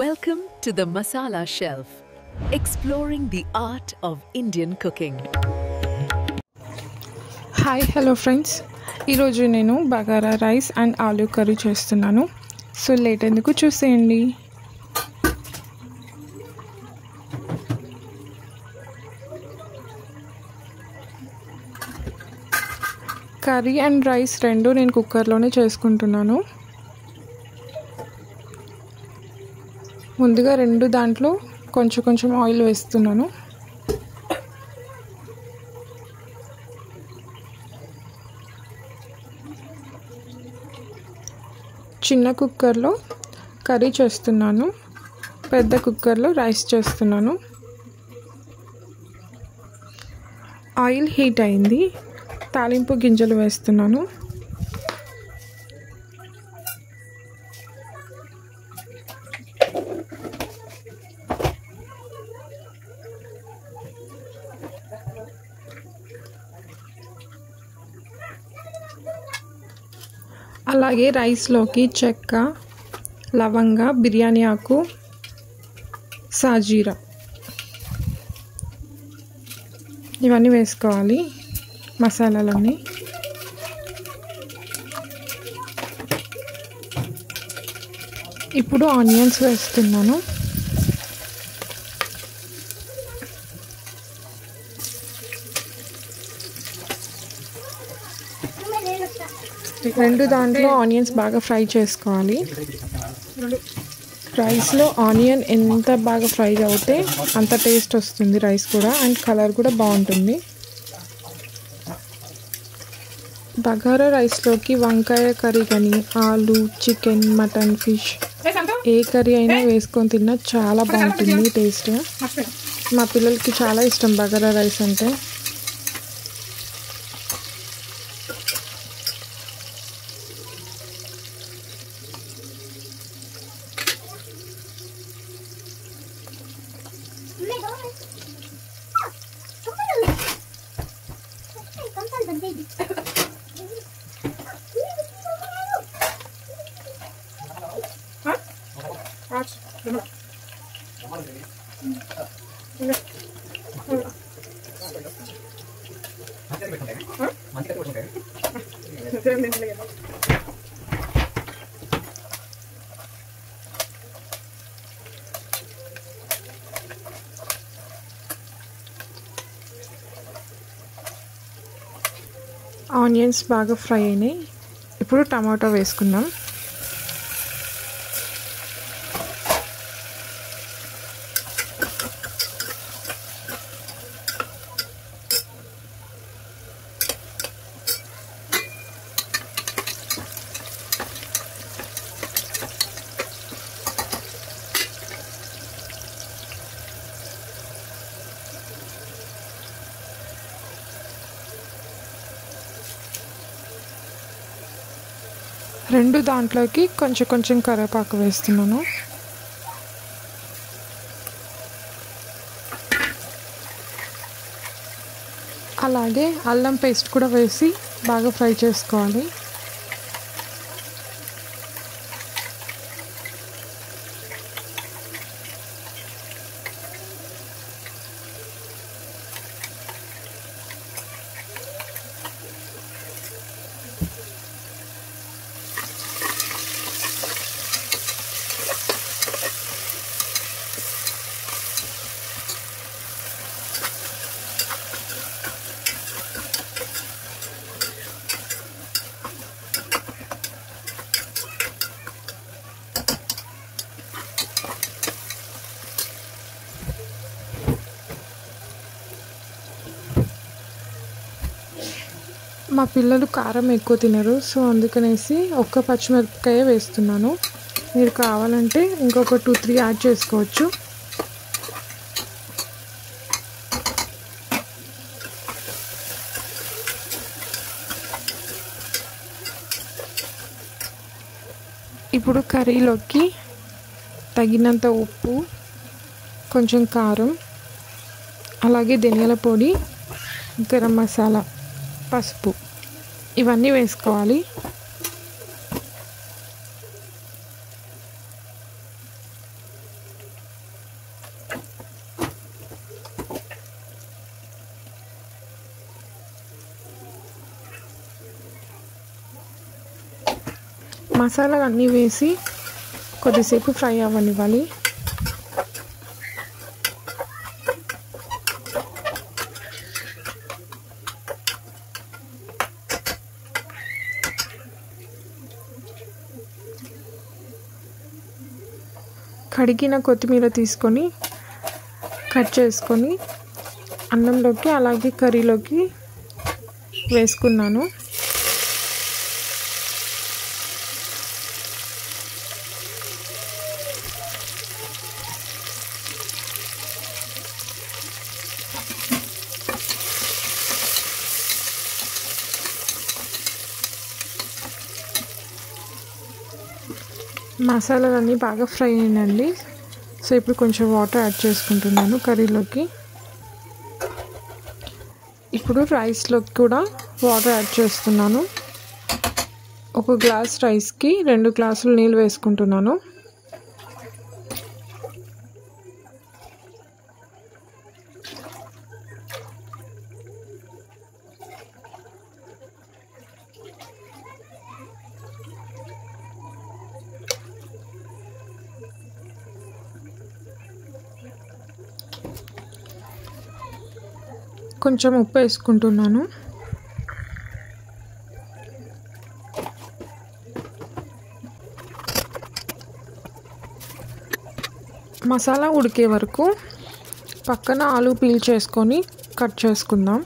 Welcome to the Masala Shelf, exploring the art of Indian cooking. Hi hello friends, ఈరోజు నేను bagara rice and aloo curry చేస్తున్నాను. So late ఎందుకు చూసేయండి. Curry and rice రెండు నేను కుక్కర్లోనే చేసుకుంటున్నాను. ముందుగా రెండు దాంట్లో కొంచెం ఆయిల్ వేస్తున్నాను. చిన్న కుక్కర్లో కర్రీ చేస్తున్నాను, పెద్ద కుక్కర్లో రైస్ చేస్తున్నాను. ఆయిల్ హీట్ అయింది, తాలింపు గింజలు వేస్తున్నాను. అలాగే రైస్లోకి చెక్క, లవంగ, బిర్యానీ ఆకు, సాజీరా ఇవన్నీ వేసుకోవాలి, మసాలాలన్నీ. ఇప్పుడు ఆనియన్స్ వేస్తున్నాను. రెండు దాంట్లో ఆనియన్స్ బాగా ఫ్రై చేసుకోవాలి. రైస్లో ఆనియన్ ఎంత బాగా ఫ్రై అవుతే అంత టేస్ట్ వస్తుంది రైస్ కూడా, అండ్ కలర్ కూడా బాగుంటుంది. బగారా రైస్లోకి వంకాయ కర్రీ కానీ, ఆలు, చికెన్, మటన్, ఫిష్ ఏ కర్రీ అయినా వేసుకొని తిన్నా చాలా బాగుంటుంది టేస్ట్. మా పిల్లలకి చాలా ఇష్టం బగారా రైస్ అంటే. ఆనియన్స్ బాగా ఫ్రై అయినాయి, ఇప్పుడు టమాటో వేసుకుందాం. రెండు దాంట్లోకి కొంచెం కరివేపాకు వేస్తున్నాను. అలాగే అల్లం పేస్ట్ కూడా వేసి బాగా ఫ్రై చేసుకోవాలి. మా పిల్లలు కారం ఎక్కువ తినరు, సో అందుకనేసి ఒక్క పచ్చిమిరపకాయ వేస్తున్నాను. మీరు కావాలంటే ఇంకొక 2-3 యాడ్ చేసుకోవచ్చు. ఇప్పుడు కర్రీలోకి తగినంత ఉప్పు, కొంచెం కారం, అలాగే ధనియాల పొడి, గరం మసాలా, పసుపు ఇవన్నీ వేసుకోవాలి. మసాలా అన్నీ వేసి కొద్దిసేపు ఫ్రై అవ్వనివ్వాలి. కడిగిన కొత్తిమీర తీసుకొని కట్ చేసుకొని అన్నంలోకి అలాగే కర్రీలోకి వేసుకున్నాను. మసాలాలన్నీ బాగా ఫ్రై అయినండి. సో ఇప్పుడు కొంచెం వాటర్ యాడ్ చేసుకుంటున్నాను కర్రీలోకి. ఇప్పుడు రైస్లోకి కూడా వాటర్ యాడ్ చేస్తున్నాను. 1 గ్లాస్ రైస్కి 2 గ్లాసులు నీళ్ళు వేసుకుంటున్నాను. కొంచెం ఉప్పు వేసుకుంటున్నాను. మసాలా ఉడికే వరకు పక్కన ఆలు పీల్ చేసుకొని కట్ చేసుకుందాం.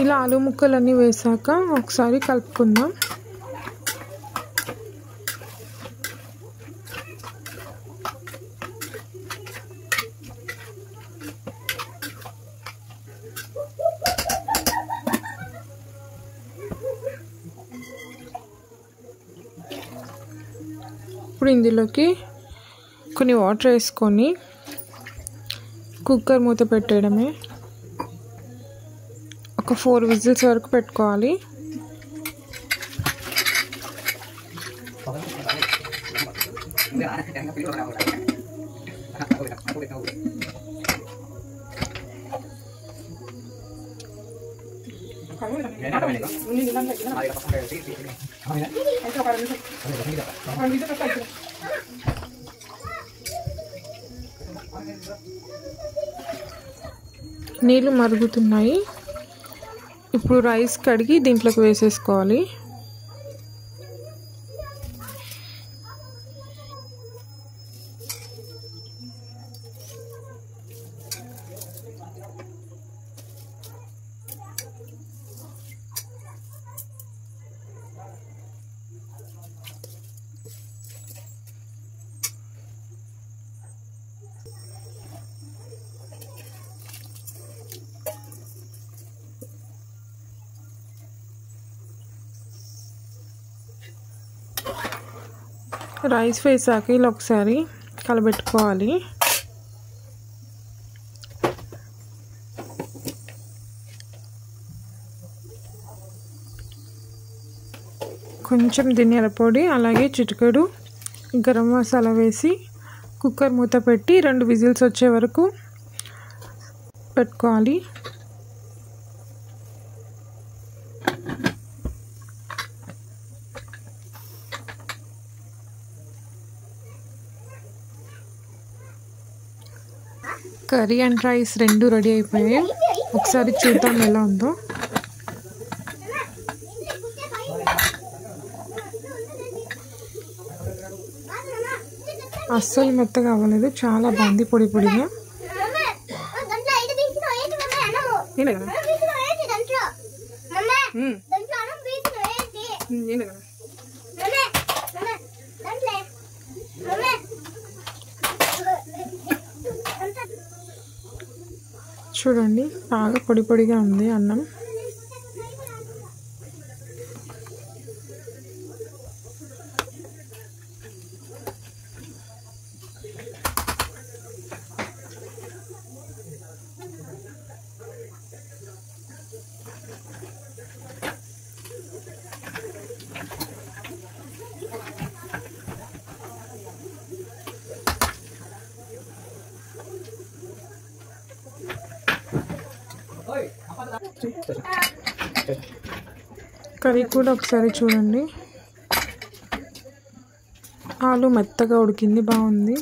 ఇలా ఆలు ముక్కలన్నీ వేసాక ఒకసారి కలుపుకుందాం. ఇప్పుడు ఇందులోకి కొన్ని వాటర్ వేసుకొని కుక్కర్ మూత పెట్టేయడమే. ఒక 4 విజిల్స్ వరకు పెట్టుకోవాలి. నీళ్ళు మరుగుతున్నాయి. ఇప్పుడు రైస్ కడిగి దీంట్లోకి వేసేసుకోవాలి. రైస్ వేసాక ఇలా ఒకసారి కలబెట్టుకోవాలి. కొంచెం ధనియాల పొడి అలాగే చిటికెడు గరం మసాలా వేసి కుక్కర్ మూత పెట్టి 2 విజిల్స్ వచ్చే వరకు పెట్టుకోవాలి. కర్రీ అండ్ రైస్ 2 రెడీ అయిపోయాయి. ఒకసారి చూద్దాం ఎలా ఉందో. అస్సలు మెత్తగా అవ్వలేదు, చాలా బాగుంది పొడి పొడిగా. చూడండి బాగా పొడి పొడిగా ఉంది అన్నం. కర్రీ కూడా ఒకసారి చూడండి. ఆలు మెత్తగా ఉడికింది, బాగుంది.